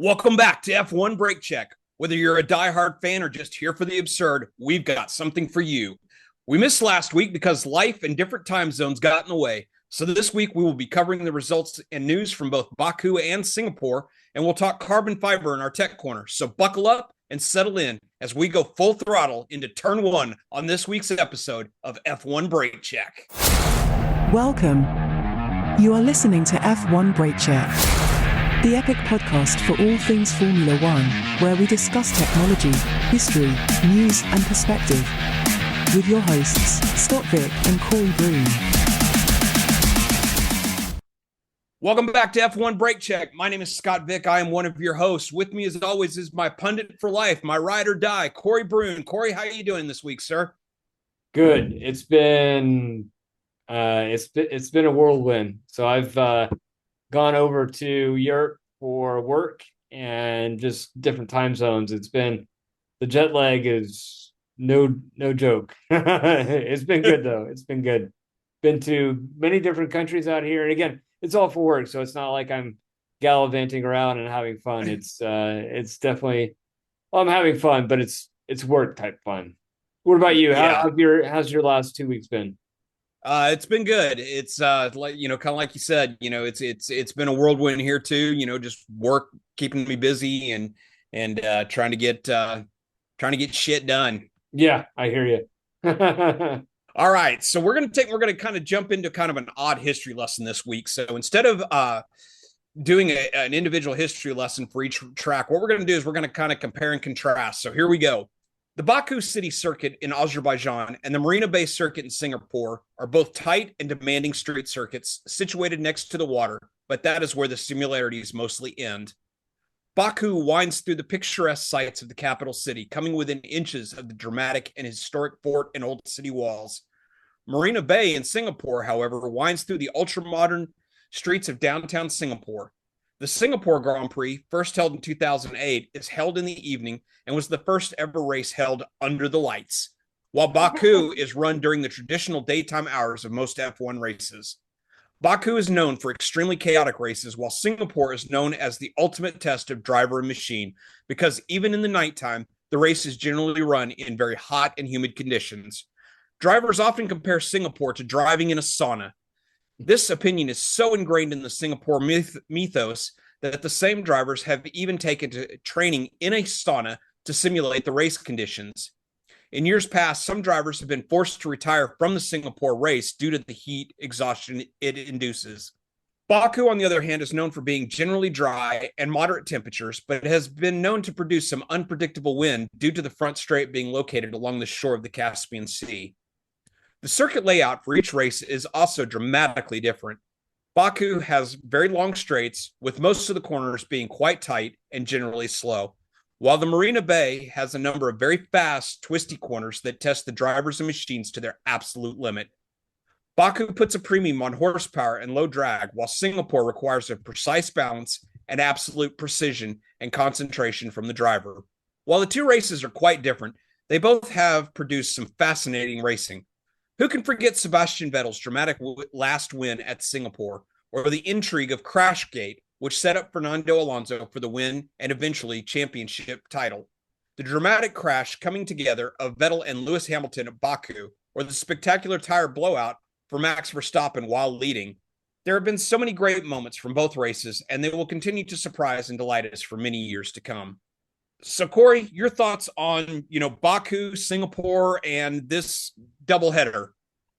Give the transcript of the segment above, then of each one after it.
Welcome back to F1 Brake Check. Whether you're a diehard fan or just here for the absurd, we've got something for you. We missed last week because life and different time zones got in the way. So this week we will be covering the results and news from both Baku and Singapore, and we'll talk carbon fiber in our tech corner. So buckle up and settle in as we go full throttle into turn one on this week's episode of F1 Brake Check. Welcome. You are listening to F1 Brake Check, the epic podcast for all things Formula One, where we discuss technology, history, news, and perspective. With your hosts, Scott Vick and Corey Broom. Welcome back to F1 Brake Check. My name is Scott Vick. I am one of your hosts. With me, as always, is my pundit for life, my ride or die, Corey Broom. Corey, how are you doing this week, sir? Good. It's been a whirlwind. So I've gone over to Europe for work and just different time zones. The jet lag is no joke. It's been good though. It's been good. Been to many different countries out here, and again, it's all for work, so it's not like I'm gallivanting around and having fun. It's definitely, well, I'm having fun, but it's work type fun. What about you? Yeah. How's your last 2 weeks been? It's been good. It's like, kind of like you said, it's been a whirlwind here too, just work keeping me busy and trying to get shit done. Yeah, I hear you. All right, so we're going to kind of jump into kind of an odd history lesson this week. So instead of doing an individual history lesson for each track, what we're going to do is we're going to kind of compare and contrast. So here we go. The Baku City Circuit in Azerbaijan and the Marina Bay Circuit in Singapore are both tight and demanding street circuits situated next to the water, but that is where the similarities mostly end. Baku winds through the picturesque sights of the capital city, coming within inches of the dramatic and historic fort and old city walls. Marina Bay in Singapore, however, winds through the ultra-modern streets of downtown Singapore. The Singapore Grand Prix, first held in 2008, is held in the evening and was the first ever race held under the lights, while Baku is run during the traditional daytime hours of most F1 races. Baku is known for extremely chaotic races, while Singapore is known as the ultimate test of driver and machine, because even in the nighttime, the race is generally run in very hot and humid conditions. Drivers often compare Singapore to driving in a sauna. This opinion is so ingrained in the Singapore mythos that the same drivers have even taken to training in a sauna to simulate the race conditions. In years past, some drivers have been forced to retire from the Singapore race due to the heat exhaustion it induces. Baku, on the other hand, is known for being generally dry and moderate temperatures, but it has been known to produce some unpredictable wind due to the front straight being located along the shore of the Caspian Sea. The circuit layout for each race is also dramatically different. Baku has very long straights, with most of the corners being quite tight and generally slow, while the Marina Bay has a number of very fast, twisty corners that test the drivers and machines to their absolute limit. Baku puts a premium on horsepower and low drag, while Singapore requires a precise balance and absolute precision and concentration from the driver. While the two races are quite different, they both have produced some fascinating racing. Who can forget Sebastian Vettel's dramatic last win at Singapore, or the intrigue of Crashgate, which set up Fernando Alonso for the win and eventually championship title? The dramatic crash coming together of Vettel and Lewis Hamilton at Baku, or the spectacular tire blowout for Max Verstappen while leading. There have been so many great moments from both races, and they will continue to surprise and delight us for many years to come. So, Corey, your thoughts on, Baku, Singapore, and this doubleheader?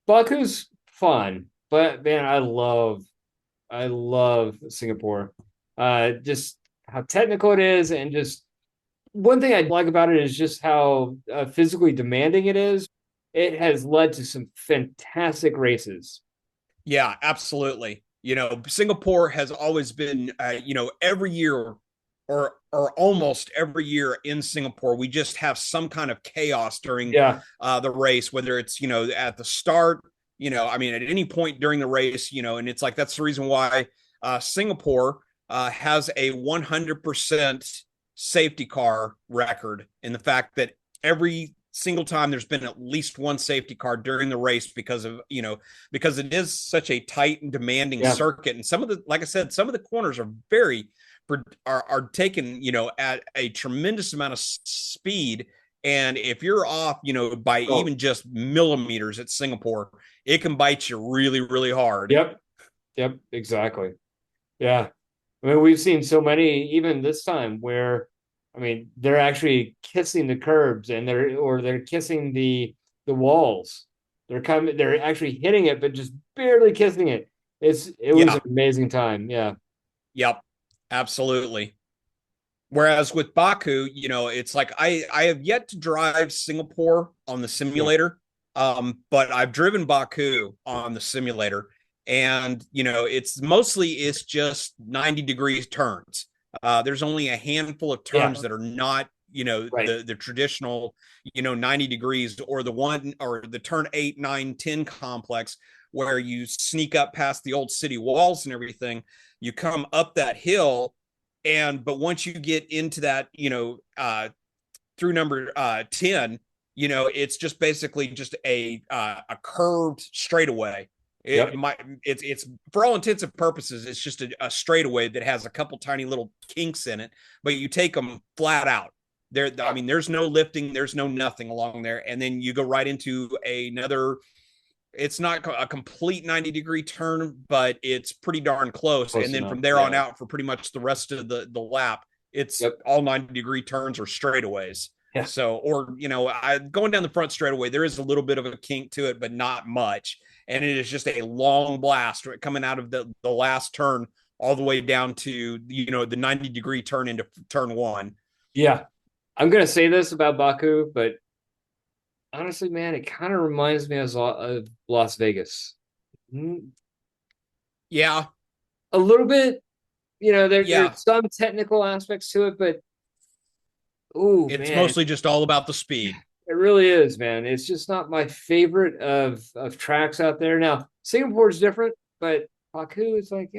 Baku's fun, but man, I love Singapore. Just how technical it is, and just one thing I like about it is just how physically demanding it is. It has led to some fantastic races. Yeah, absolutely. Singapore has always been, every year or almost every year in Singapore, we just have some kind of chaos during the race, whether it's, at the start, at any point during the race, and it's like, that's the reason why Singapore has a 100% safety car record, in the fact that every single time there's been at least one safety car during the race, because it is such a tight and demanding circuit. And some of the, like I said, some of the corners are very are taken, at a tremendous amount of speed. And if you're off, by Oh, even just millimeters at Singapore, it can bite you really, really hard. yep. Yep. Exactly. Yeah. I mean, we've seen so many even this time where, I mean, they're actually kissing the curbs and they're kissing the walls. They're actually hitting it, but just barely kissing it. It was an Yeah. amazing time. Yeah. Yep. Absolutely. Whereas with Baku, it's like I have yet to drive Singapore on the Yeah. simulator, but I've driven Baku on the simulator, and it's just 90 degrees turns. There's only a handful of Yeah. turns that are not Right. the traditional 90 degrees, or the turn 8, 9, 10 complex where you sneak up past the old city walls and everything. You come up that hill, but once you get into that, through number 10, it's just basically just a curved straightaway. Yep. It's for all intents and purposes, it's just a straightaway that has a couple tiny little kinks in it, but you take them flat out there. I mean, there's no lifting, there's no nothing along there, and then you go right into another. It's not a complete 90-degree turn, but it's pretty darn close. Close And then enough. from there on Yeah. out, for pretty much the rest of the lap, it's Yep. all 90-degree turns or straightaways. Yeah. So, or going down the front straightaway, there is a little bit of a kink to it, but not much. And it is just a long blast coming out of the last turn all the way down to the 90-degree turn into turn one. Yeah. I'm gonna say this about Baku, but honestly, man, it kind of reminds me of Las Vegas. Yeah, A little bit, yeah. there's some technical aspects to it, but oh It's man, mostly just all about the speed. it really is, man. It's just not my favorite of tracks out there. Now, Singapore's different, but Baku is like,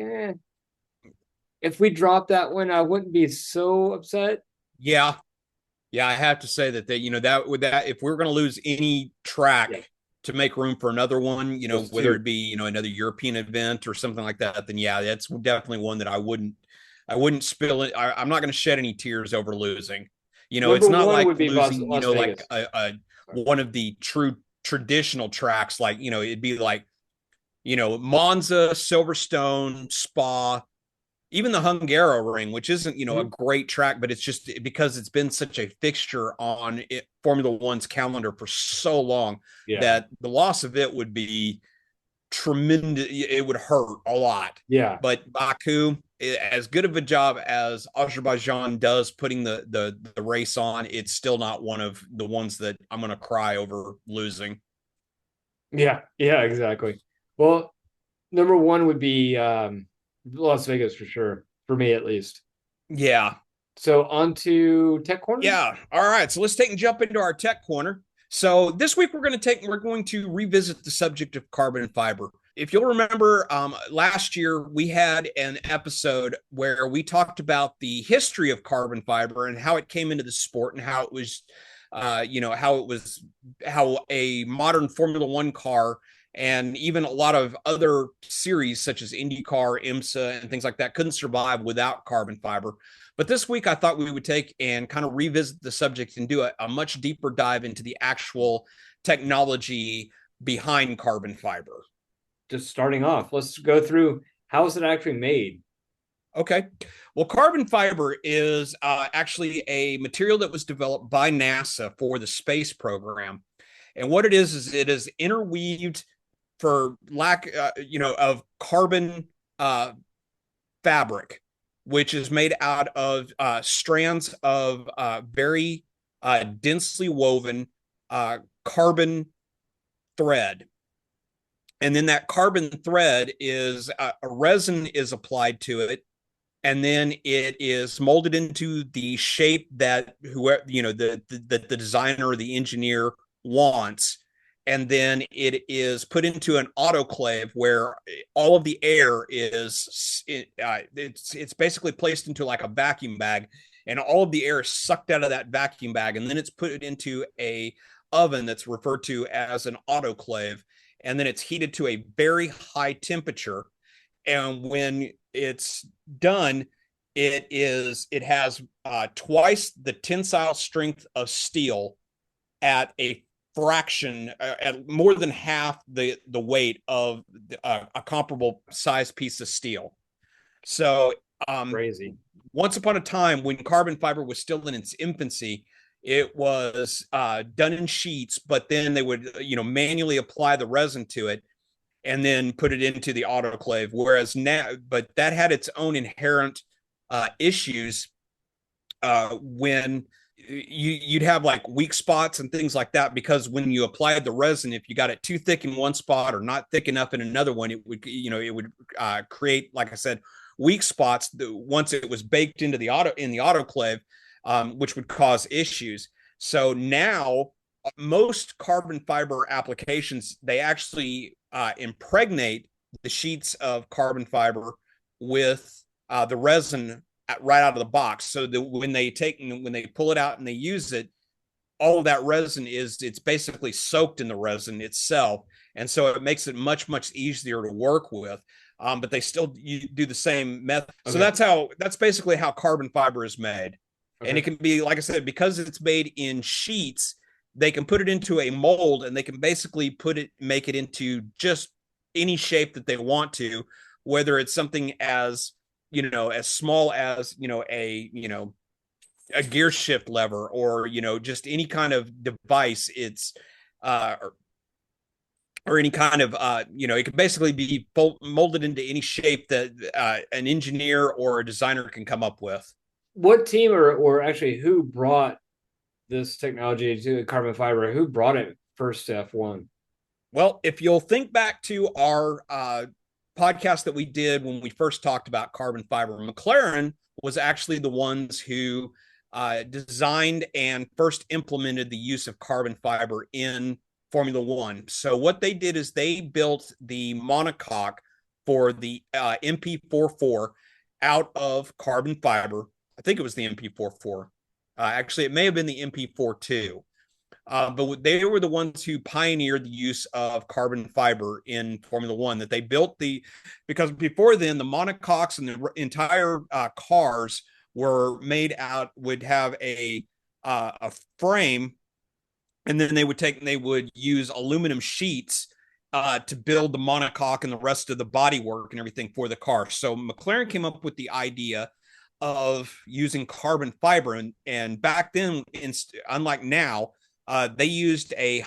if we dropped that one, I wouldn't be so upset. Yeah, yeah, I have to say that if we're going to lose any Yeah, track to make room for another one, those whether two. it be another European event or something like that, then yeah, that's definitely one that I wouldn't spill it. I'm not going to shed any tears over losing. Number It's not one like would be losing, Las like Vegas. a one of the true traditional tracks, like it'd be like Monza, Silverstone, Spa, even the Hungaroring, which isn't a Mhm. great track, but it's just because it's been such a fixture on Formula One's calendar for so long Yeah, that the loss of it would be tremendous. It would hurt a lot. yeah, But Baku, as good of a job as Azerbaijan does putting the race on, it's still not one of the ones that I'm going to cry over losing. yeah, exactly. Well, number one would be Las Vegas for sure, for me at least. Yeah. So on to Tech Corner. Yeah. All right. So let's take and jump into our tech corner. So this week we're going to revisit the subject of carbon fiber. If you'll remember, last year we had an episode where we talked about the history of carbon fiber and how it came into the sport and how it was, how a modern Formula One car and even a lot of other series such as IndyCar, IMSA, and things like that couldn't survive without carbon fiber. But this week, I thought we would take and kind of revisit the subject and do a much deeper dive into the actual technology behind carbon fiber. Just starting off, let's go through how is it actually made? Okay. Well, carbon fiber is actually a material that was developed by NASA for the space program. And what it is it is interweaved for lack, of carbon fabric, which is made out of strands of very densely woven carbon thread. And then that carbon thread is a resin is applied to it, and then it is molded into the shape that whoever the designer or the engineer wants, and then it is put into an autoclave where all of the air is it's basically placed into like a vacuum bag, and all of the air is sucked out of that vacuum bag, and then it's put into a oven that's referred to as an autoclave, and then it's heated to a very high temperature, and when it's done, it has twice the tensile strength of steel at a fraction, at more than half the weight of a comparable size piece of steel. So Crazy. once upon a time, when carbon fiber was still in its infancy, it was done in sheets, but then they would manually apply the resin to it and then put it into the autoclave. Whereas now, but that had its own inherent issues when you'd have like weak spots and things like that, because when you applied the resin, if you got it too thick in one spot or not thick enough in another one, it would create, like I said, weak spots once it was baked into the autoclave, which would cause issues. So now most carbon fiber applications, they actually impregnate the sheets of carbon fiber with the resin right out of the box, so that when they pull it out and they use it, all of that resin it's basically soaked in the resin itself, and so it makes it much easier to work with. But they still do the same method. Okay. So that's basically how carbon fiber is made. Okay. And it can be, like I said, because it's made in sheets, they can put it into a mold and they can basically make it into just any shape that they want to, whether it's something as small as a gear shift lever, or just any kind of device. It's or any kind of it can basically be molded into any shape that an engineer or a designer can come up with. What team or actually who brought this technology to carbon fiber? Who brought it first to F1? Well, if you'll think back to our podcast that we did when we first talked about carbon fiber, McLaren was actually the ones who designed and first implemented the use of carbon fiber in Formula One. So what they did is they built the monocoque for the MP44 out of carbon fiber. I think it was the MP44. Actually, it may have been the MP42. But they were the ones who pioneered the use of carbon fiber in Formula One. That they built because before then the monocoques and the entire cars would have a frame, and then they would use aluminum sheets to build the monocoque and the rest of the bodywork and everything for the car. So McLaren came up with the idea of using carbon fiber, and back then, unlike now, they used a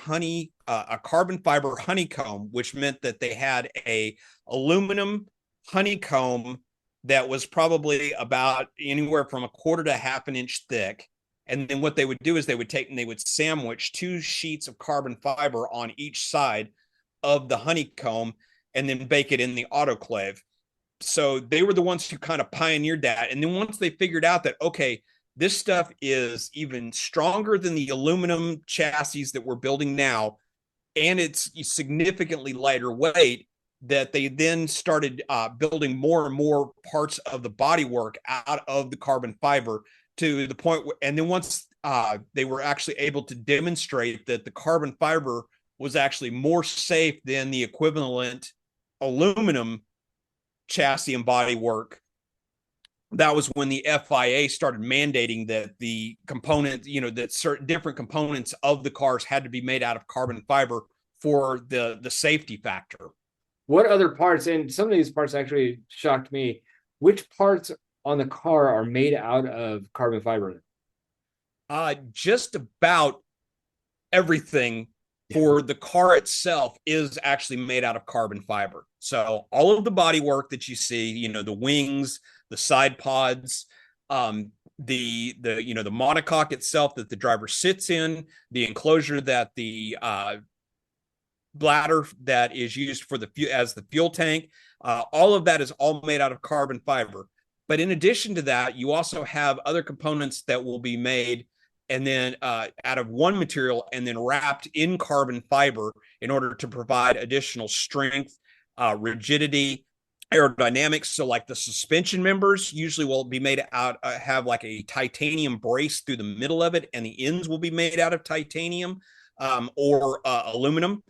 carbon fiber honeycomb, which meant that they had a aluminum honeycomb that was probably about anywhere from a quarter to half an inch thick. And then what they would do is they would sandwich two sheets of carbon fiber on each side of the honeycomb and then bake it in the autoclave. So they were the ones who kind of pioneered that. And then once they figured out that, okay, this stuff is even stronger than the aluminum chassis that we're building now, and it's significantly lighter weight, that they then started building more and more parts of the bodywork out of the carbon fiber, to the point where, and then once they were actually able to demonstrate that the carbon fiber was actually more safe than the equivalent aluminum chassis and bodywork, that was when the FIA started mandating that the component, that certain different components of the cars had to be made out of carbon fiber for the safety factor. What other parts, and some of these parts actually shocked me, which parts on the car are made out of carbon fiber? Just about everything for the car itself is actually made out of carbon fiber. So all of the bodywork that you see, the wings, the side pods, the monocoque itself that the driver sits in, the enclosure that the bladder that is used for as the fuel tank, all of that is all made out of carbon fiber. But in addition to that, you also have other components that will be made and then out of one material and then wrapped in carbon fiber in order to provide additional strength, rigidity, aerodynamics. So like the suspension members usually will be made out, have like a titanium brace through the middle of it, and the ends will be made out of titanium or aluminum.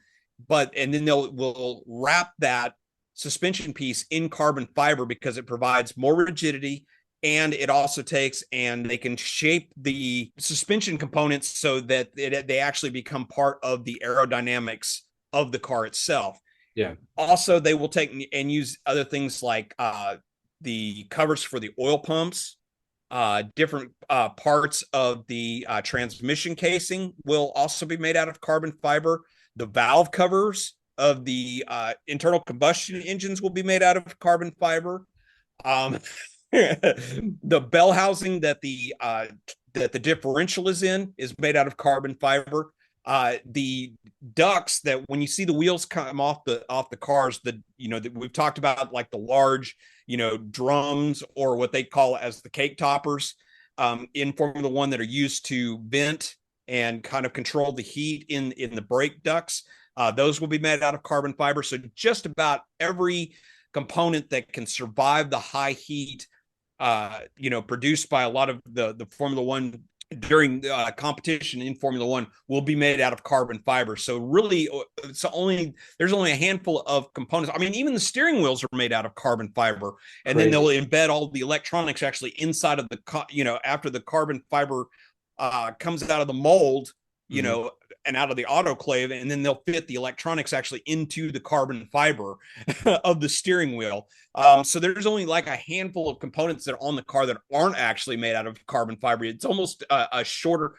And then will wrap that suspension piece in carbon fiber because it provides more rigidity And it also takes, and they can shape the suspension components so that they actually become part of the aerodynamics of the car itself. Yeah. Also, they will take and use other things like the covers for the oil pumps, different parts of the transmission casing will also be made out of carbon fiber. The valve covers of the internal combustion engines will be made out of carbon fiber. The bell housing that the differential is in is made out of carbon fiber. The ducts that when you see the wheels come off the cars, that we've talked about, like the large, drums, or what they call as the cake toppers in Formula One, that are used to vent and kind of control the heat in the brake ducts. Those will be made out of carbon fiber. So just about every component that can survive the high heat, produced by a lot of the Formula One during competition in Formula One will be made out of carbon fiber. So really, there's only a handful of components. I mean, even the steering wheels are made out of carbon fiber, and then they'll embed all the electronics actually inside of after the carbon fiber comes out of the mold, and out of the autoclave, and then they'll fit the electronics actually into the carbon fiber of the steering wheel. So there's only like a handful of components that are on the car that aren't actually made out of carbon fiber. It's almost a shorter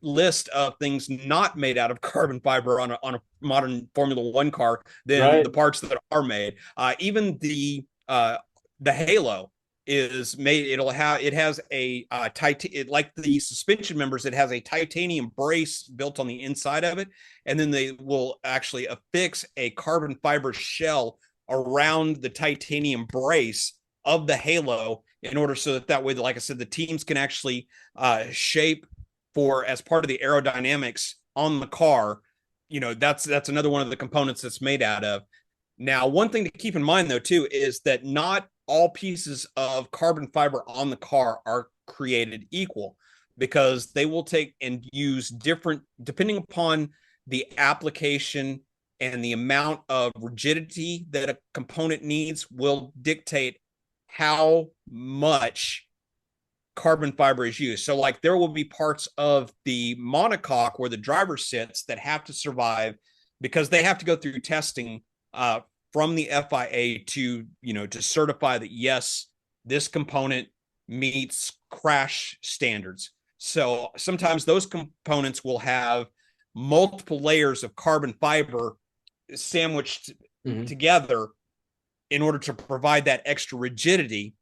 list of things not made out of carbon fiber on a modern Formula One car than the parts that are made. Even the halo is made. It has a like the suspension members, it has a titanium brace built on the inside of it, and then they will actually affix a carbon fiber shell around the titanium brace of the halo in order so that way, like I said, the teams can actually shape for, as part of the aerodynamics on the car. That's another one of the components that's made out of. Now, one thing to keep in mind, though, too, is that not all pieces of carbon fiber on the car are created equal, because they will take and use different, depending upon the application and the amount of rigidity that a component needs, will dictate how much carbon fiber is used. So like there will be parts of the monocoque where the driver sits that have to survive because they have to go through testing from the FIA to certify that, yes, this component meets crash standards. So sometimes those components will have multiple layers of carbon fiber sandwiched together in order to provide that extra rigidity.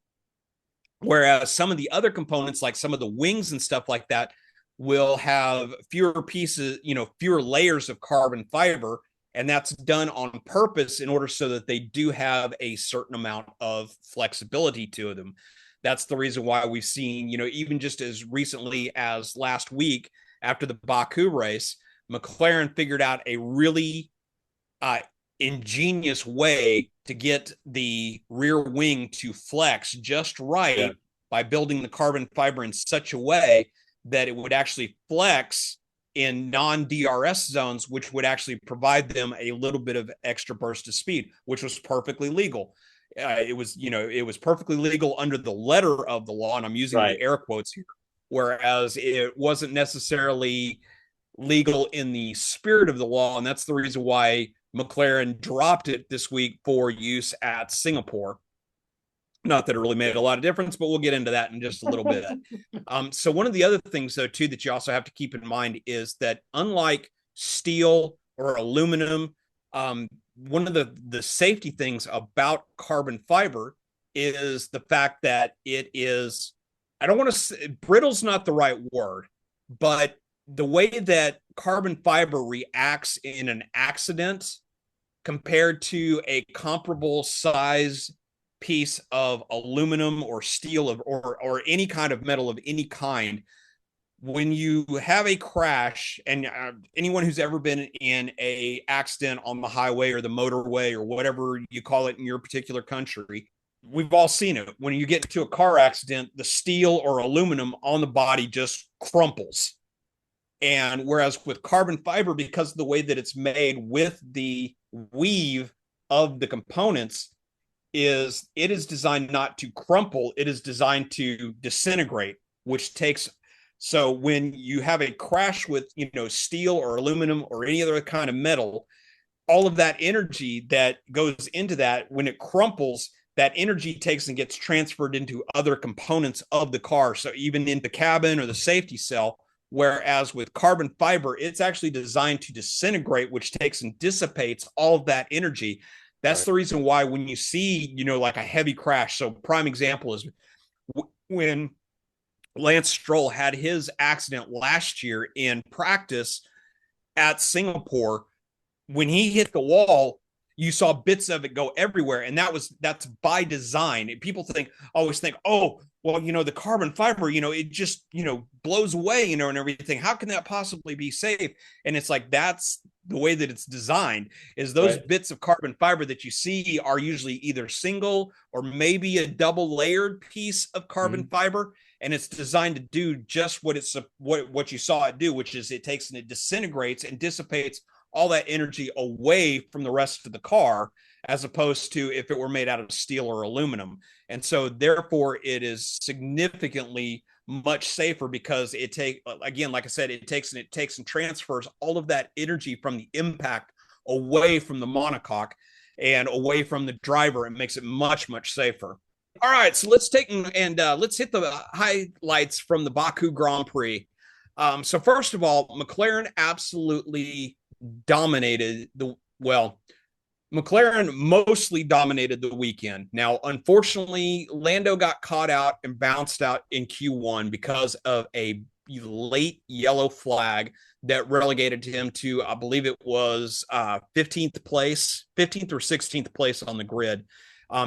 Whereas some of the other components, like some of the wings and stuff like that, will have fewer pieces, fewer layers of carbon fiber. And that's done on purpose in order so that they do have a certain amount of flexibility to them. That's the reason why we've seen, even just as recently as last week after the Baku race, McLaren figured out a really ingenious way to get the rear wing to flex just right by building the carbon fiber in such a way that it would actually flex in non-DRS zones, which would actually provide them a little bit of extra burst of speed, which was perfectly legal. It was perfectly legal under the letter of the law, and I'm using the air quotes here, whereas it wasn't necessarily legal in the spirit of the law, and that's the reason why McLaren dropped it this week for use at Singapore. Not that it really made a lot of difference, but we'll get into that in just a little bit. So one of the other things, though, too, that you also have to keep in mind is that unlike steel or aluminum, one of the safety things about carbon fiber is the fact that it is, I don't want to say, brittle's not the right word, but the way that carbon fiber reacts in an accident compared to a comparable size piece of aluminum or steel or any kind of metal of any kind, when you have a crash, and anyone who's ever been in a accident on the highway or the motorway or whatever you call it in your particular country, we've all seen it. When you get into a car accident, the steel or aluminum on the body just crumples. And whereas with carbon fiber, because of the way that it's made with the weave of the components, is it is designed not to crumple, it is designed to disintegrate, which takes, so when you have a crash with, steel or aluminum or any other kind of metal, all of that energy that goes into that, when it crumples, that energy takes and gets transferred into other components of the car. So even in the cabin or the safety cell, whereas with carbon fiber, it's actually designed to disintegrate, which takes and dissipates all of that energy. That's the reason why when you see, like a heavy crash. So prime example is when Lance Stroll had his accident last year in practice at Singapore. When he hit the wall, you saw bits of it go everywhere, and that's by design. People always think, oh, well, the carbon fiber, it just, blows away, and everything. How can that possibly be safe? And it's like, that's the way that it's designed, is those bits of carbon fiber that you see are usually either single or maybe a double layered piece of carbon fiber. And it's designed to do just what you saw it do, which is it takes and it disintegrates and dissipates all that energy away from the rest of the car, as opposed to if it were made out of steel or aluminum. And so therefore it is significantly much safer, because again, like I said, it takes and transfers all of that energy from the impact away from the monocoque and away from the driver, and makes it much, much safer. All right, so let's take and let's hit the highlights from the Baku Grand Prix. So first of all, McLaren absolutely dominated McLaren mostly dominated the weekend. Now, unfortunately, Lando got caught out and bounced out in Q1 because of a late yellow flag that relegated him to, I believe it was 15th or 16th place on the grid.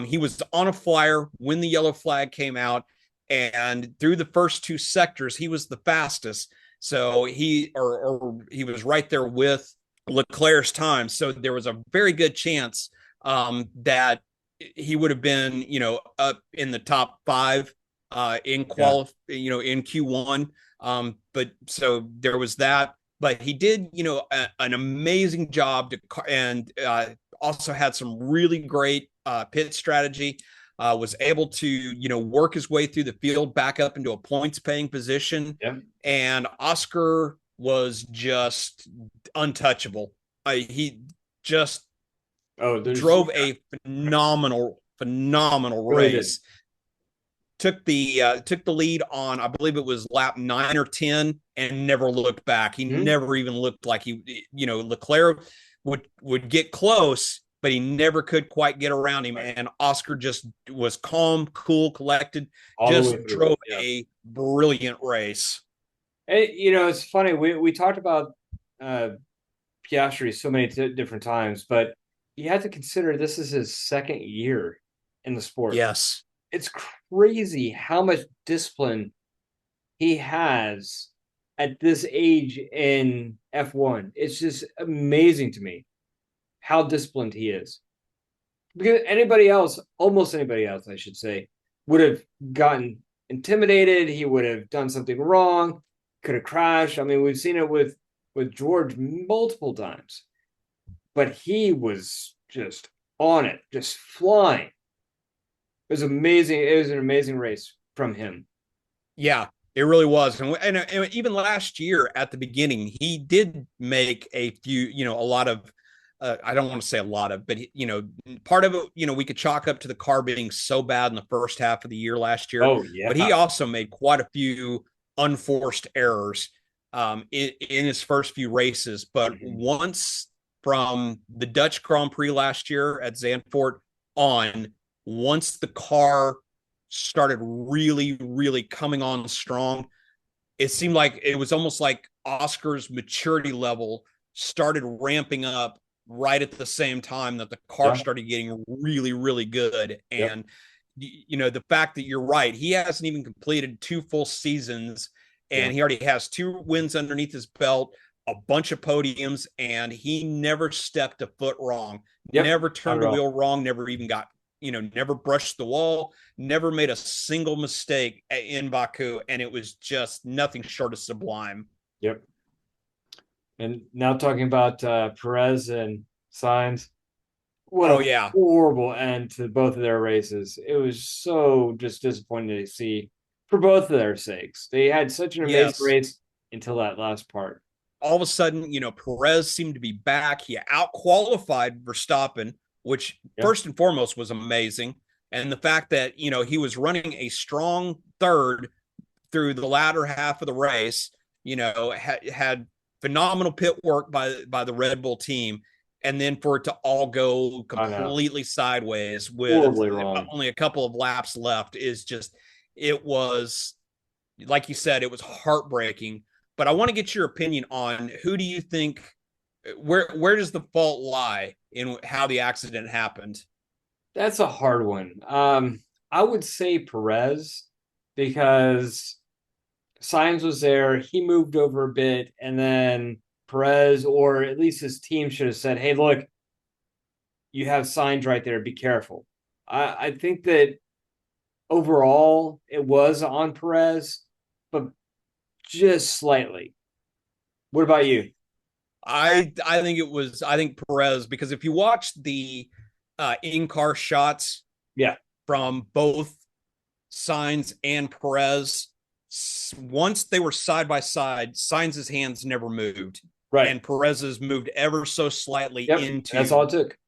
He was on a flyer when the yellow flag came out, and through the first two sectors, he was the fastest. So he was right there with Leclerc's time. So there was a very good chance that he would have been, up in the top 5 in Q1. But so there was that. But he did, an amazing job and also had some really great pit strategy. Was able to, work his way through the field back up into a points paying position. Yeah. And Oscar was just untouchable. He just drove a phenomenal race. Took the lead on, I believe it was lap 9 or 10, and never looked back. He never even looked like Leclerc would get close, but he never could quite get around him. And Oscar just was calm, cool, collected, just drove a brilliant race. It's funny. We talked about Piastri so many different times, but you have to consider this is his second year in the sport. Yes. It's crazy how much discipline he has at this age in F1. It's just amazing to me how disciplined he is. Because almost anybody else, I should say, would have gotten intimidated. He would have done something wrong, could have crashed. I mean, we've seen it with George multiple times. But he was just on it, just flying. It was amazing. It was an amazing race from him. Yeah, it really was. And even last year at the beginning, he did make a few, a lot of, I don't want to say a lot of, but, part of it, we could chalk up to the car being so bad in the first half of the year last year. Oh, yeah. But he also made quite a few unforced errors in his first few races. But once from the Dutch Grand Prix last year at Zandvoort on, once the car started really, really coming on strong, it seemed like it was almost like Oscar's maturity level started ramping up right at the same time that the car started getting really, really good. And, the fact that you're right, he hasn't even completed 2 full seasons, and he already has 2 wins underneath his belt, a bunch of podiums, and he never stepped a foot wrong, never turned a wheel wrong, never even got, never brushed the wall, never made a single mistake in Baku. And it was just nothing short of sublime. Yep. And now talking about Perez and Sainz, What Oh a yeah. horrible end to both of their races. It was so just disappointing to see for both of their sakes. They had such an amazing Yes. race until that last part. All of a sudden, Perez seemed to be back. He out-qualified Verstappen, which Yep. first and foremost was amazing. And the fact that, he was running a strong third through the latter half of the race, had phenomenal pit work by the Red Bull team. And then for it to all go I know. completely sideways with Horribly wrong. only a couple of laps left is just, it was, like you said, it was heartbreaking. But I want to get your opinion on who do you think, where does the fault lie in how the accident happened? That's a hard one. I would say Perez because Sainz was there. He moved over a bit, and then Perez, or at least his team, should have said, "Hey, look, you have Sainz right there. Be careful." I think that overall it was on Perez, but just slightly. What about you? I think Perez, because if you watch the in-car shots Yeah, from both Sainz and Perez, once they were side by side, Sainz's hands never moved, right. and Perez's moved ever so slightly Yep, into, that's all it took.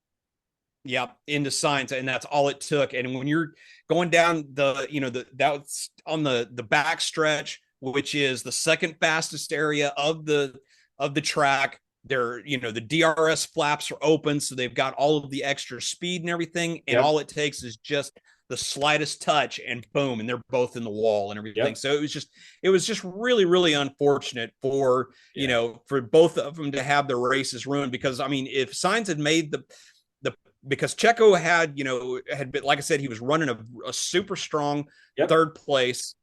into Sainz, and that's all it took. And when you're going down that's on the back stretch, which is the second fastest area of the track. The DRS flaps are open, so they've got all of the extra speed and everything, and Yep. all it takes is just the slightest touch, and boom, and they're both in the wall and everything. Yep. So it was just really, really unfortunate for for both of them to have their races ruined. Because I mean, if Sainz had made the because Checo had been, like I said, he was running a super strong Yep. third place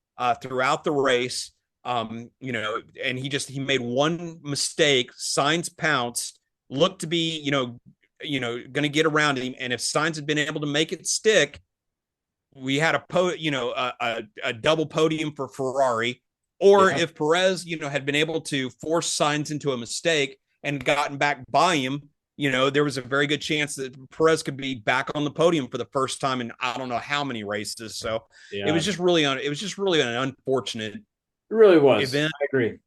throughout the race. And he made one mistake. Sainz pounced, looked to be, going to get around him. And if Sainz had been able to make it stick, we had a double podium for Ferrari. Or Yeah. if Perez, had been able to force Sainz into a mistake and gotten back by him, there was a very good chance that Perez could be back on the podium for the first time in I don't know how many races. So Yeah. it was just really an unfortunate It really was. event. I agree.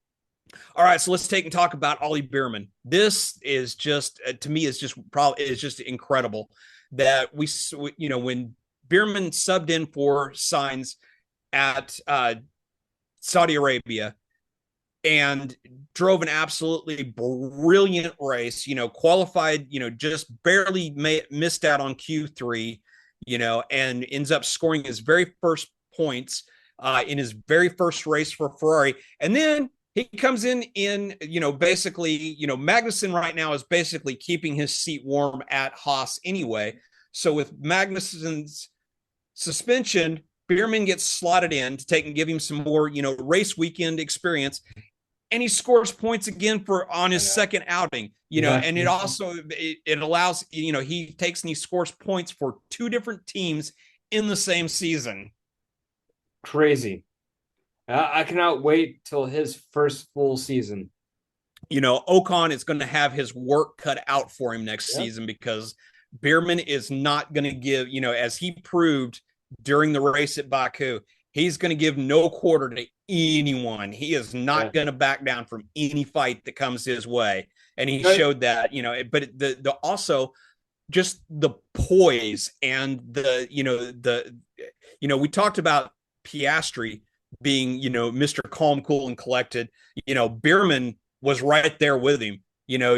All right, so let's take and talk about Ollie Bierman. This is just to me is just incredible that when Bierman subbed in for Sainz at Saudi Arabia and drove an absolutely brilliant race, qualified, just barely missed out on Q3, and ends up scoring his very first points in his very first race for Ferrari. And then he comes in, basically, Magnussen right now is basically keeping his seat warm at Haas anyway. So with Magnussen's suspension, Bierman gets slotted in to take and give him some more, race weekend experience. And he scores points again on his second outing, and it also, it allows, he takes and he scores points for two different teams in the same season. Crazy. I cannot wait till his first full season. Ocon is going to have his work cut out for him next season, because Bierman is not going to give, as he proved during the race at Baku, he's going to give no quarter to anyone. He is not going to back down from any fight that comes his way. And he showed that, but the also just the poise and we talked about Piastri being, Mr. Calm, cool, and collected. Bierman was right there with him.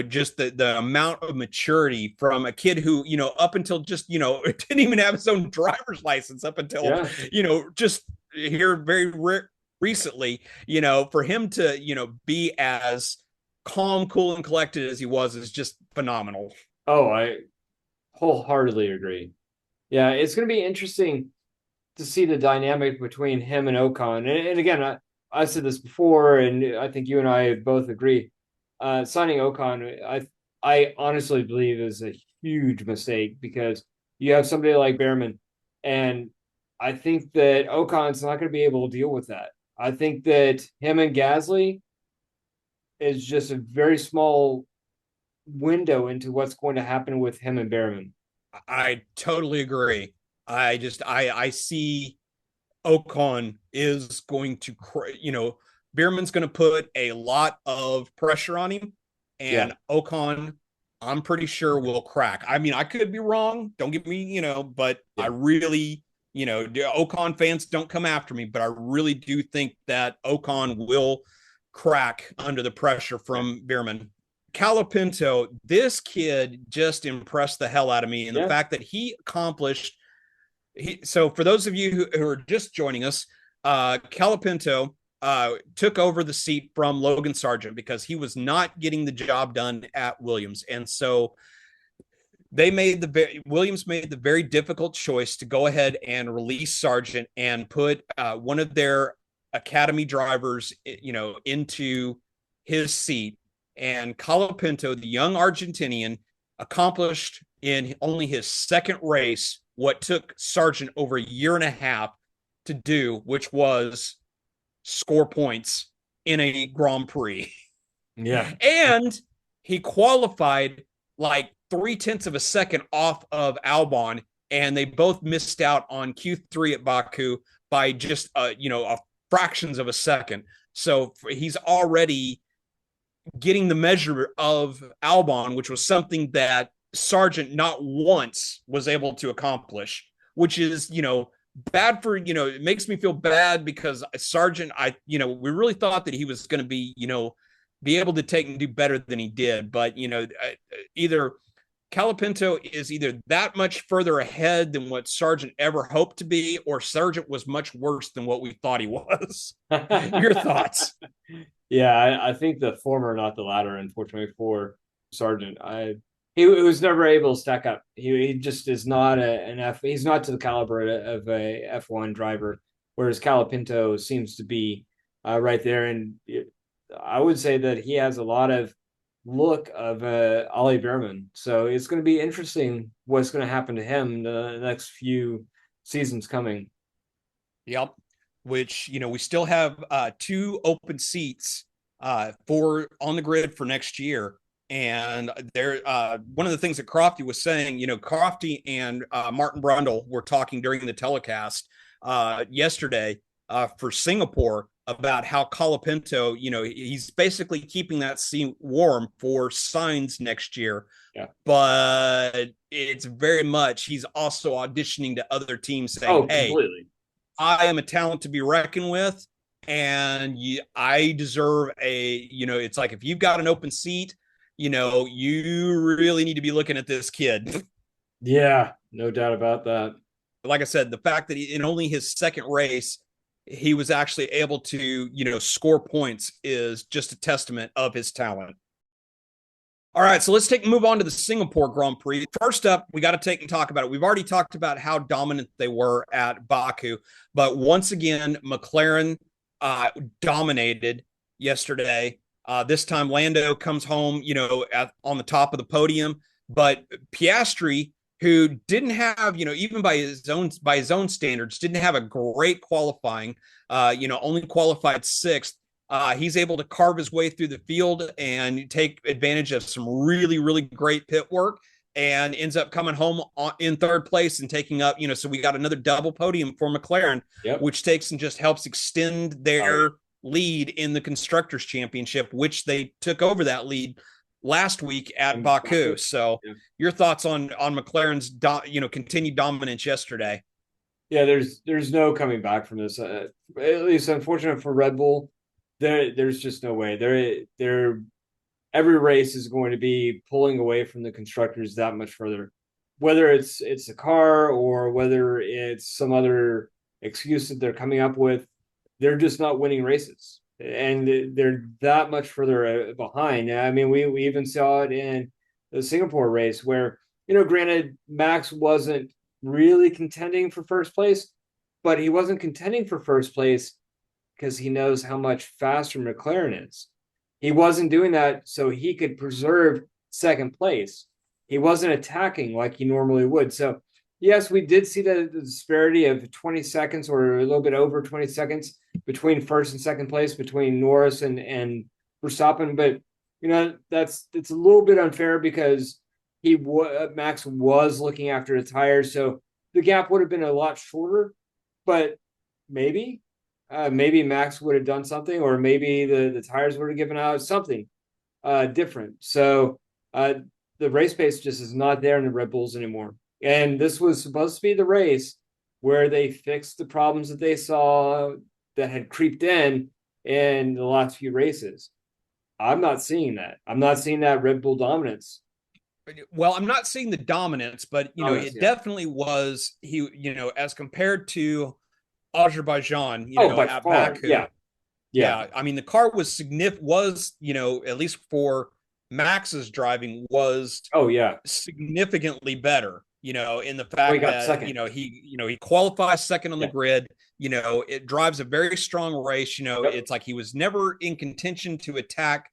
Just the amount of maturity from a kid who, up until just, didn't even have his own driver's license up until, just here very recently, for him to, be as calm, cool, and collected as he was is just phenomenal. Oh, I wholeheartedly agree. Yeah, it's going to be interesting to see the dynamic between him and Ocon. And again, I said this before, and I think you and I both agree. Signing Ocon, I honestly believe is a huge mistake, because you have somebody like Bierman, and I think that Ocon's not going to be able to deal with that. I think that him and Gasly is just a very small window into what's going to happen with him and Bierman. I totally agree. I see Ocon is going to, Bierman's going to put a lot of pressure on him, Yeah. and Ocon, I'm pretty sure will crack. I mean, I could be wrong. Don't get me, but I Yeah. really, Ocon fans don't come after me, but I really do think that Ocon will crack under the pressure from Bierman. Calapinto, this kid just impressed the hell out of me, and the Yeah. fact that he accomplished. So for those of you who are just joining us, Calapinto took over the seat from Logan Sargent because he was not getting the job done at Williams, and so Williams made the very difficult choice to go ahead and release Sargent and put one of their academy drivers, into his seat. And Colapinto, the young Argentinian, accomplished in only his second race what took Sargent over a year and a half to do, which was score points in a Grand Prix. Yeah. And he qualified like 0.3 of a second off of Albon, and they both missed out on Q3 at Baku by just a fractions of a second. So he's already getting the measure of Albon, which was something that Sargent not once was able to accomplish, which is, bad for, it makes me feel bad because Sargent, we really thought that he was going to be able to take and do better than he did. But, either Calapinto is either that much further ahead than what Sargent ever hoped to be, or Sargent was much worse than what we thought he was. Your thoughts? Yeah, I think the former, not the latter, unfortunately for Sargent. He was never able to stack up. He just is not an F. He's not to the caliber of a F1 driver, whereas Calapinto seems to be right there. And I would say that he has a lot of look of Ollie Behrman. So it's going to be interesting what's going to happen to him the next few seasons coming. Yep. Which, we still have 2 open seats for on the grid for next year. And there, one of the things that Crofty was saying, Crofty and Martin Brundle were talking during the telecast yesterday for Singapore about how Colapinto, he's basically keeping that seat warm for Sainz next year. Yeah. But it's very much, he's also auditioning to other teams saying, hey, completely. I am a talent to be reckoned with, and I deserve it's like if you've got an open seat, you really need to be looking at this kid. Yeah, no doubt about that. Like I said, the fact that in only his second race, he was actually able to, score points is just a testament of his talent. All right, so let's move on to the Singapore Grand Prix. First up, we got to take and talk about it. We've already talked about how dominant they were at Baku, but once again, McLaren dominated yesterday. This time, Lando comes home, on the top of the podium, but Piastri, who didn't have, even by his own standards, didn't have a great qualifying, only qualified 6th. He's able to carve his way through the field and take advantage of some really, really great pit work, and ends up coming home in 3rd place and taking up, so we got another double podium for McLaren, which takes and just helps extend their lead in the Constructors' Championship, which they took over that lead last week at Baku. So your thoughts on McLaren's, continued dominance yesterday? Yeah, there's no coming back from this. At least, unfortunate for Red Bull, there's just no way. They're every race is going to be pulling away from the constructors that much further, whether it's a car or whether it's some other excuse that they're coming up with. They're just not winning races, and they're that much further behind. I mean, we even saw it in the Singapore race where, granted, Max wasn't really contending for first place, but he wasn't contending for first place because he knows how much faster McLaren is. He wasn't doing that so he could preserve second place. He wasn't attacking like he normally would. So, yes, we did see the disparity of 20 seconds or a little bit over 20 seconds between first and second place, between Norris and Verstappen. But, it's a little bit unfair because Max was looking after the tires, so the gap would have been a lot shorter. But maybe Max would have done something, or maybe the tires would have given out something different. So the race pace just is not there in the Red Bulls anymore. And this was supposed to be the race where they fixed the problems that they saw that had creeped in the last few races. I'm not seeing that. I'm not seeing that Red Bull dominance. Well, I'm not seeing the dominance, but it definitely was as compared to Azerbaijan, by at far, Baku. yeah. Yeah, I mean the car was at least for Max's driving was significantly better, in the fact that second. he qualifies second on the grid. It drives a very strong race. It's like he was never in contention to attack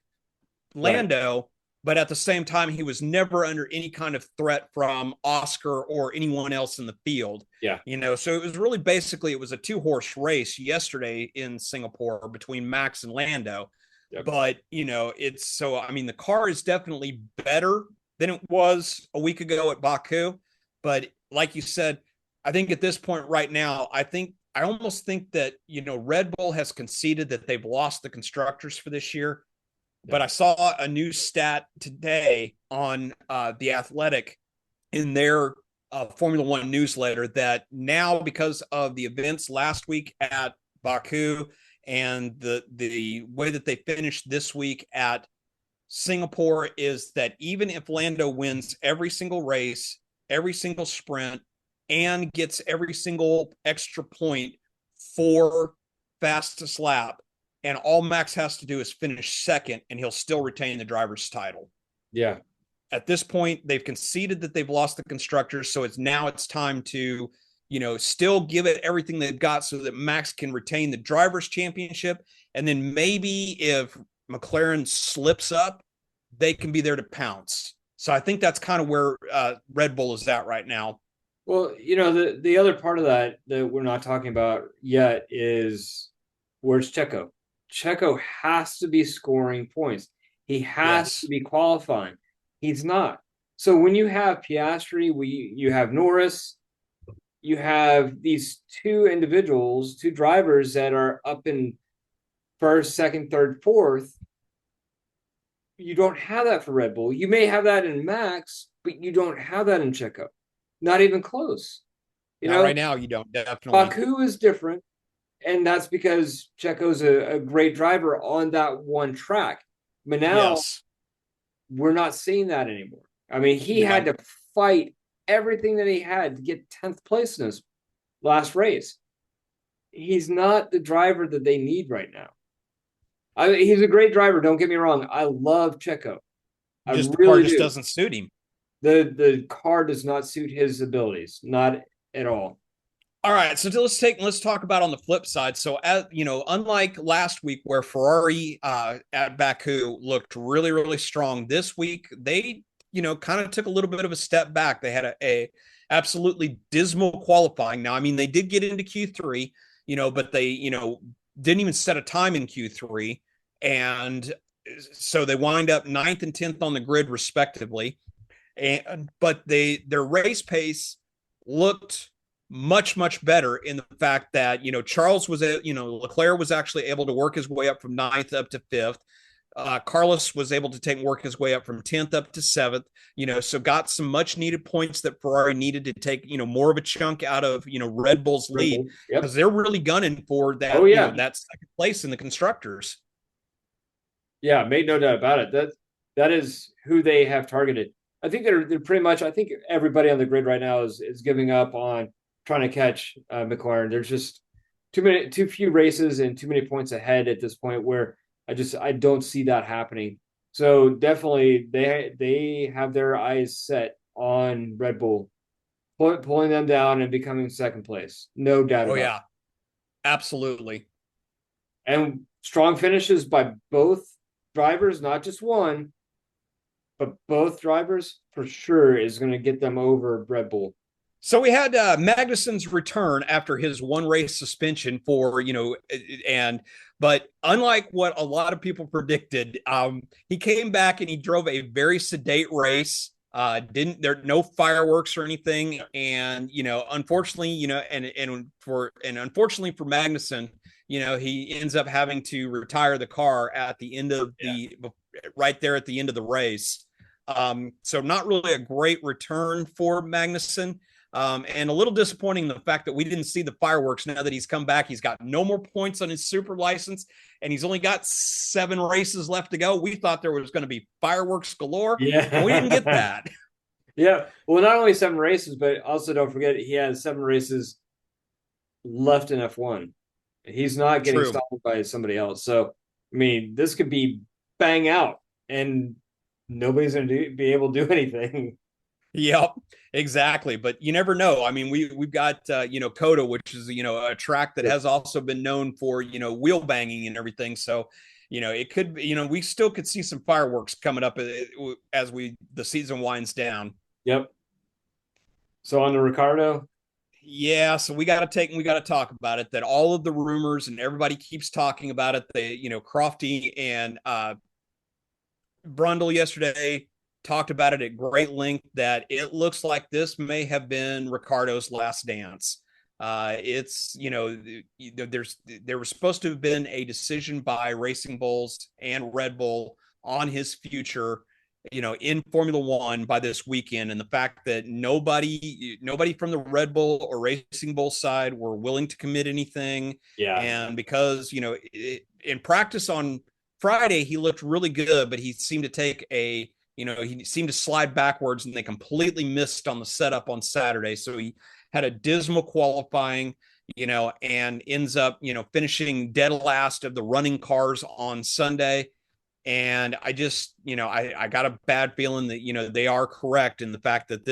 Lando, but at the same time, he was never under any kind of threat from Oscar or anyone else in the field. Yeah. So it was really basically, it was a 2-horse race yesterday in Singapore between Max and Lando. Yep. But, the car is definitely better than it was a week ago at Baku. But like you said, I think at this point right now, I almost think that, Red Bull has conceded that they've lost the constructors for this year. But I saw a new stat today on The Athletic in their Formula One newsletter that now, because of the events last week at Baku and the way that they finished this week at Singapore, is that even if Lando wins every single race, every single sprint, and gets every single extra point for fastest lap, and all Max has to do is finish second, and he'll still retain the driver's title. Yeah. At this point, they've conceded that they've lost the constructors, so it's time to, still give it everything they've got so that Max can retain the driver's championship. And then maybe if McLaren slips up, they can be there to pounce. So I think that's kind of where Red Bull is at right now. Well, the other part of that we're not talking about yet is where's Checo? Checo has to be scoring points. He has to be qualifying. He's not. So when you have Piastri, you have Norris, you have these two drivers that are up in first, second, third, fourth. You don't have that for Red Bull. You may have that in Max, but you don't have that in Checo. Not even close. Right now, you don't, definitely. Baku is different. And that's because Checo's a great driver on that one track. But now we're not seeing that anymore. I mean, he had to fight everything that he had to get 10th place in his last race. He's not the driver that they need right now. He's a great driver, don't get me wrong. I love Checo. The car just doesn't suit him. The car does not suit his abilities, not at all. All right, so let's talk about on the flip side. So, unlike last week where Ferrari at Baku looked really, really strong, this week they, kind of took a little bit of a step back. They had a absolutely dismal qualifying. Now, I mean, they did get into Q3, but they, didn't even set a time in Q3, and so they wind up 9th and 10th on the grid respectively. But their race pace looked much, much better in the fact that, Charles was, Leclerc was actually able to work his way up from 9th up to 5th. Carlos was able to work his way up from 10th up to 7th, so got some much needed points that Ferrari needed to take, more of a chunk out of, Red Bull's lead, because they're really gunning for that, that second place in the constructors. Yeah, made no doubt about it. That is who they have targeted. I think they're pretty much, I think everybody on the grid right now is giving up on trying to catch McLaren. There's just too few races and too many points ahead at this point where I don't see that happening. So definitely they have their eyes set on Red Bull, pulling them down and becoming second place. No doubt about it. Oh, yeah. Absolutely. And strong finishes by both drivers, not just one, but both drivers for sure is going to get them over Red Bull. So we had Magnussen's return after his one race suspension but unlike what a lot of people predicted, he came back and he drove a very sedate race. Didn't there no fireworks or anything, and unfortunately, and unfortunately for Magnussen, he ends up having to retire the car at the end of right there at the end of the race. So not really a great return for Magnussen. And a little disappointing the fact that we didn't see the fireworks. Now that he's come back, he's got no more points on his super license, and he's only got 7 races left to go. We thought there was going to be fireworks galore, and we didn't get that. Yeah. Well, not only 7 races, but also don't forget he has 7 races left in F1. He's not getting stopped by somebody else. So, I mean, this could be bang out, and nobody's going to be able to do anything. Yep, exactly. But you never know. I mean, we've got COTA, which is a track that has also been known for wheel banging and everything. So it could we still could see some fireworks coming up as the season winds down. Yep. So on to Ricardo. Yeah, so we got to talk about it. That all of the rumors and everybody keeps talking about it. Crofty and Brundle yesterday talked about it at great length, that it looks like this may have been Ricardo's last dance. It's there was supposed to have been a decision by Racing Bulls and Red Bull on his future in Formula One by this weekend, and the fact that nobody from the Red Bull or Racing Bull side were willing to commit anything. And because in practice on Friday he looked really good, but he seemed to take he seemed to slide backwards, and they completely missed on the setup on Saturday. So he had a dismal qualifying, and ends up, finishing dead last of the running cars on Sunday. And I just, I got a bad feeling that, they are correct in the fact that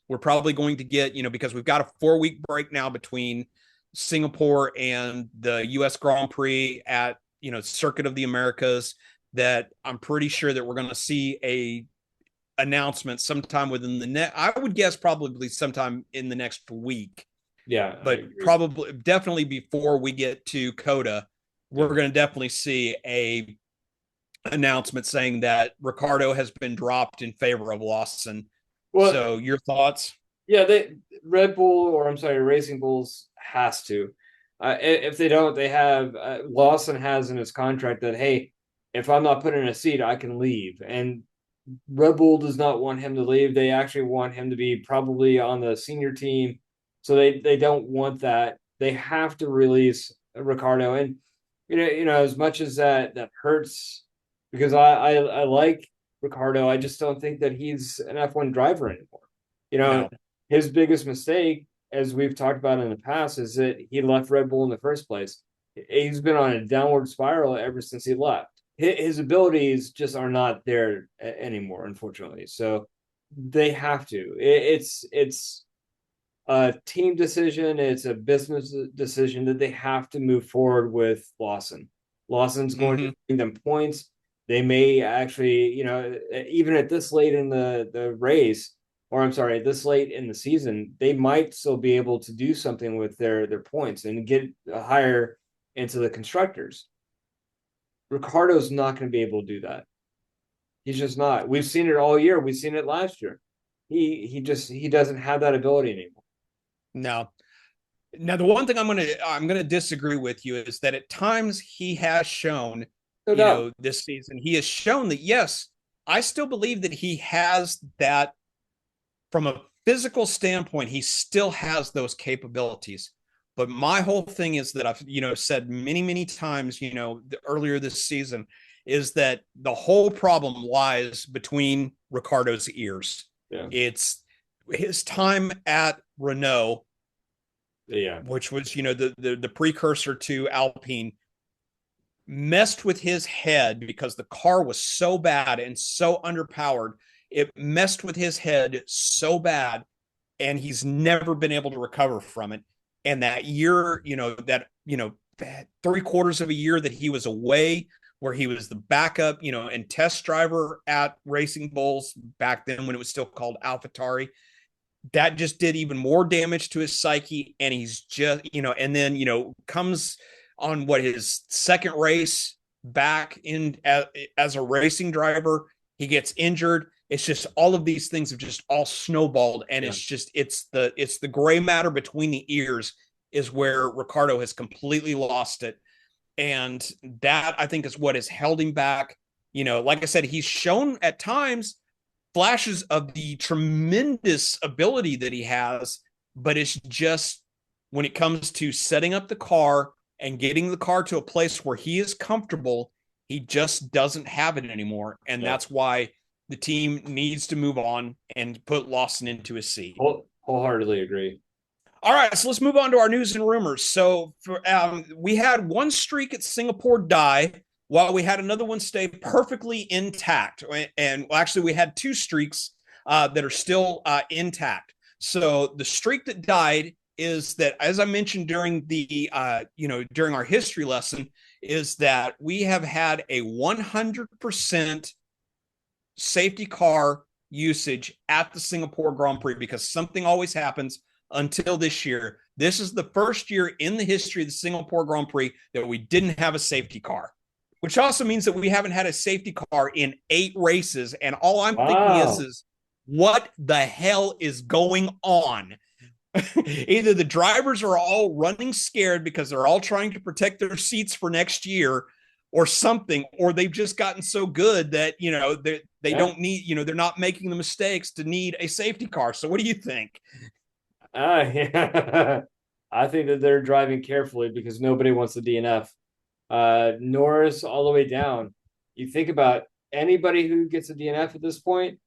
we're probably going to get, because we've got a 4-week break now between Singapore and the US Grand Prix at, Circuit of the Americas, that I'm pretty sure that we're going to see a announcement sometime within I would guess probably sometime in the next week. Yeah. But definitely before we get to COTA, we're going to definitely see a announcement saying that Ricardo has been dropped in favor of Lawson. Well, so your thoughts? Yeah, Racing Bulls has to. If they don't, they have Lawson has in his contract that, hey, if I'm not put in a seat, I can leave. And Red Bull does not want him to leave. They actually want him to be probably on the senior team. So they don't want that. They have to release Ricardo. And as much as that hurts, because I like Ricardo, I just don't think that he's an F1 driver anymore. No. His biggest mistake, as we've talked about in the past, is that he left Red Bull in the first place. He's been on a downward spiral ever since he left. His abilities just are not there anymore, unfortunately. So they have to. It's a team decision. It's a business decision that they have to move forward with Lawson. Lawson's going to bring them points. They may actually, even at this late in the race, this late in the season, they might still be able to do something with their points and get higher into the constructors. Ricardo's not going to be able to do that. He's just not. We've seen it all year. We've seen it last year. He doesn't have that ability anymore. No. Now, the one thing I'm gonna disagree with you is that at times he has shown, this season, he has shown that, yes, I still believe that he has that from a physical standpoint, he still has those capabilities. But my whole thing is that I've, said many, many times, earlier this season, is that the whole problem lies between Ricardo's ears. Yeah. It's his time at Renault, which was, the precursor to Alpine, messed with his head because the car was so bad and so underpowered. It messed with his head so bad, and he's never been able to recover from it. And that year, 3/4 of a year that he was away, where he was the backup, and test driver at Racing Bulls back then when it was still called AlphaTauri, that just did even more damage to his psyche. And he's just, and then, comes on his second race back in as a racing driver. he gets injured. It's just all of these things have just all snowballed, and it's the gray matter between the ears is where Ricardo has completely lost it. And that, I think, is what has held him back. Like I said, he's shown at times flashes of the tremendous ability that he has, but it's just when it comes to setting up the car and getting the car to a place where he is comfortable, he just doesn't have it anymore. And that's why the team needs to move on and put Lawson into his seat. Wholeheartedly agree. All right, so let's move on to our news and rumors. So we had one streak at Singapore die while we had another one stay perfectly intact. And actually, we had two streaks that are still intact. So the streak that died is that, as I mentioned during the during our history lesson, is that we have had a 100% safety car usage at the Singapore Grand Prix, because something always happens until this year. This is the first year in the history of the Singapore Grand Prix that we didn't have a safety car, which also means that we haven't had a safety car in 8 races. And all I'm thinking is what the hell is going on? Either the drivers are all running scared because they're all trying to protect their seats for next year or something, or they've just gotten so good that, they don't need, they're not making the mistakes to need a safety car. So what do you think? Yeah. I think that they're driving carefully because nobody wants the DNF. Norris all the way down. You think about anybody who gets a DNF at this point,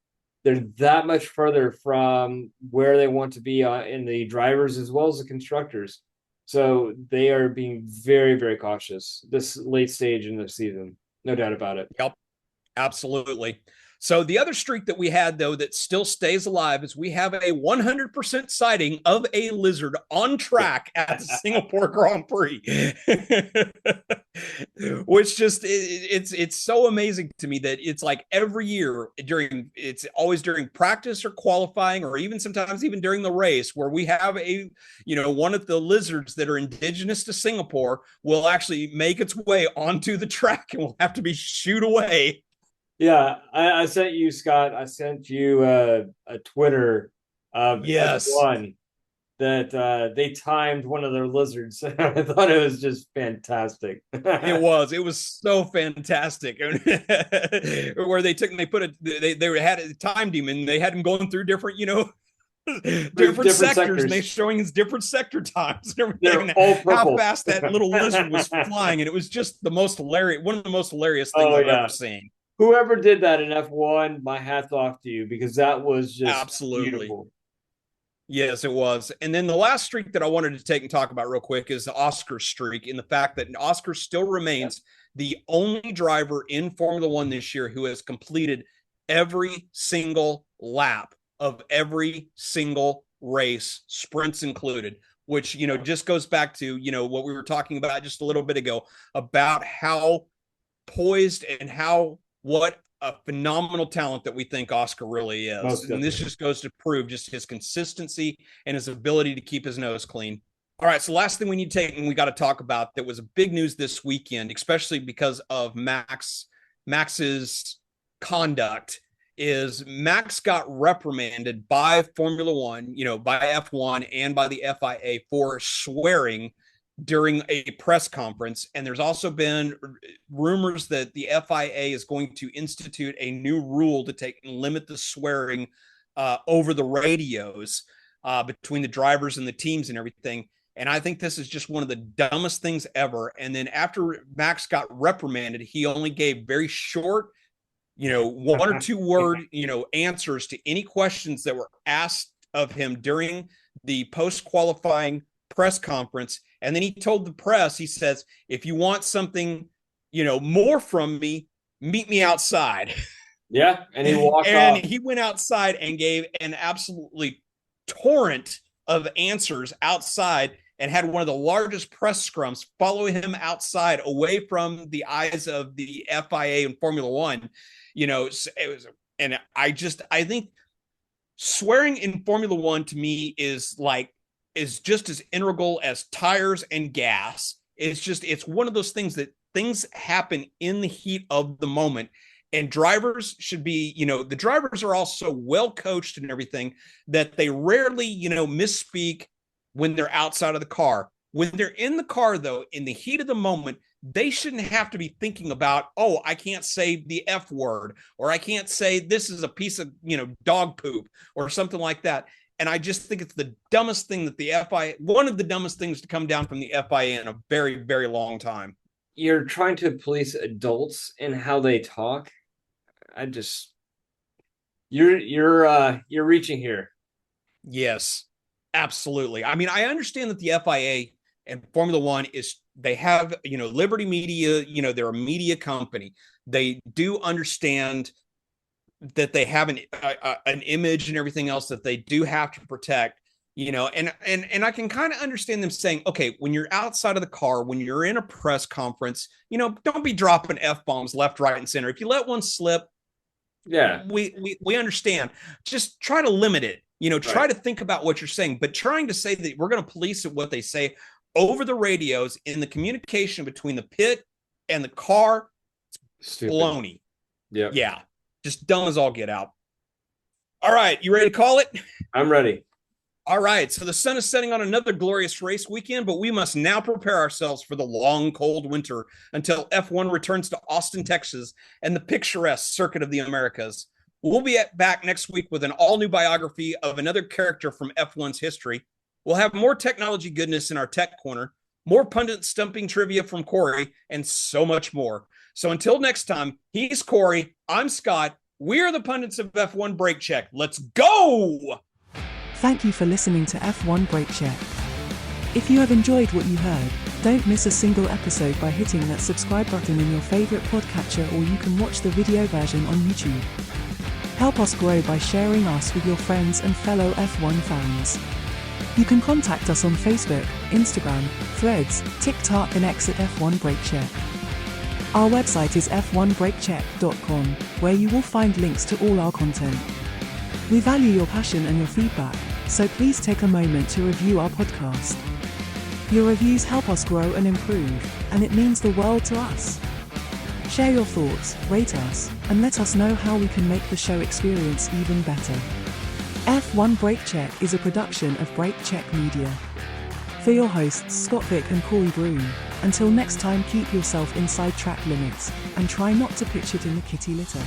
they're that much further from where they want to be in the drivers as well as the constructors. So they are being very, very cautious this late stage in the season. No doubt about it. Yep, absolutely. So the other streak that we had, though, that still stays alive is we have a 100% sighting of a lizard on track at the Singapore Grand Prix, which just it's so amazing to me that it's like every year it's always during practice or qualifying, or even sometimes even during the race, where we have one of the lizards that are indigenous to Singapore will actually make its way onto the track and will have to be shooed away. Yeah, I sent you, Scott. I sent you a Twitter of one that they timed one of their lizards. I thought it was just fantastic. It was so fantastic. Where they had it timed him, and they had him going through different different sectors, and they showing his different sector times and everything, and how fast that little lizard was flying. And it was just one of the most hilarious things I've ever seen. Whoever did that in F1, my hat's off to you, because that was just absolutely beautiful. Yes, it was. And then the last streak that I wanted to take and talk about real quick is the Oscar streak, in the fact that Oscar still remains the only driver in Formula One this year who has completed every single lap of every single race, sprints included, which, just goes back to, what we were talking about just a little bit ago about how poised and what a phenomenal talent that we think Oscar really is. And this just goes to prove just his consistency and his ability to keep his nose clean. All right, so last thing we need to take and we got to talk about that was a big news this weekend, especially because of Max's conduct, is Max got reprimanded by Formula One, by F1 and by the FIA for swearing during a press conference. And there's also been rumors that the FIA is going to institute a new rule to take and limit the swearing over the radios between the drivers and the teams and everything. And I think this is just one of the dumbest things ever. And then after Max got reprimanded, he only gave very short, 1 or 2 word, answers to any questions that were asked of him during the post-qualifying press conference. And then he told the press, he says, if you want something, more from me, meet me outside. Yeah. And he walked and off. He went outside and gave an absolutely torrent of answers outside, and had one of the largest press scrums follow him outside, away from the eyes of the FIA and Formula One. It was, and I think swearing in Formula One to me is just as integral as tires and gas. It's one of those things that things happen in the heat of the moment. And drivers should be, the drivers are also well coached and everything that they rarely, misspeak when they're outside of the car. When they're in the car, though, in the heat of the moment, they shouldn't have to be thinking about, oh, I can't say the F word, or I can't say this is a piece of, dog poop or something like that. And I just think it's the dumbest thing that the FIA, one of the dumbest things to come down from the FIA in a very, very long time. You're trying to police adults and how they talk. You're reaching here. Yes, absolutely. I mean, I understand that the FIA and Formula One they have, Liberty Media, they're a media company. They do understand that they have an image and everything else that they do have to protect, and I can kind of understand them saying, okay, when you're outside of the car, when you're in a press conference, don't be dropping F-bombs left, right, and center. If you let one slip, yeah, we understand. Just try to limit it. Try to think about what you're saying, but trying to say that we're going to police what they say over the radios in the communication between the pit and the car, it's baloney. Yeah, just dumb as all get out. All right, you ready to call it? I'm ready. All right, so the sun is setting on another glorious race weekend, but we must now prepare ourselves for the long, cold winter until F1 returns to Austin, Texas, and the picturesque circuit of the Americas. We'll be back next week with an all-new biography of another character from F1's history. We'll have more technology goodness in our tech corner, more pundit stumping trivia from Corey, and so much more. So until next time, he's Corey, I'm Scott. We're the pundits of F1 Brake Check. Let's go! Thank you for listening to F1 Brake Check. If you have enjoyed what you heard, don't miss a single episode by hitting that subscribe button in your favorite podcatcher, or you can watch the video version on YouTube. Help us grow by sharing us with your friends and fellow F1 fans. You can contact us on Facebook, Instagram, Threads, TikTok and X at F1 Brake Check. Our website is f1brakecheck.com, where you will find links to all our content. We value your passion and your feedback, so please take a moment to review our podcast. Your reviews help us grow and improve, and it means the world to us. Share your thoughts, rate us, and let us know how we can make the show experience even better. F1 Brake Check is a production of Brake Check Media. For your hosts Scott Vick and Corey Broom, until next time, keep yourself inside track limits, and try not to pitch it in the kitty litter.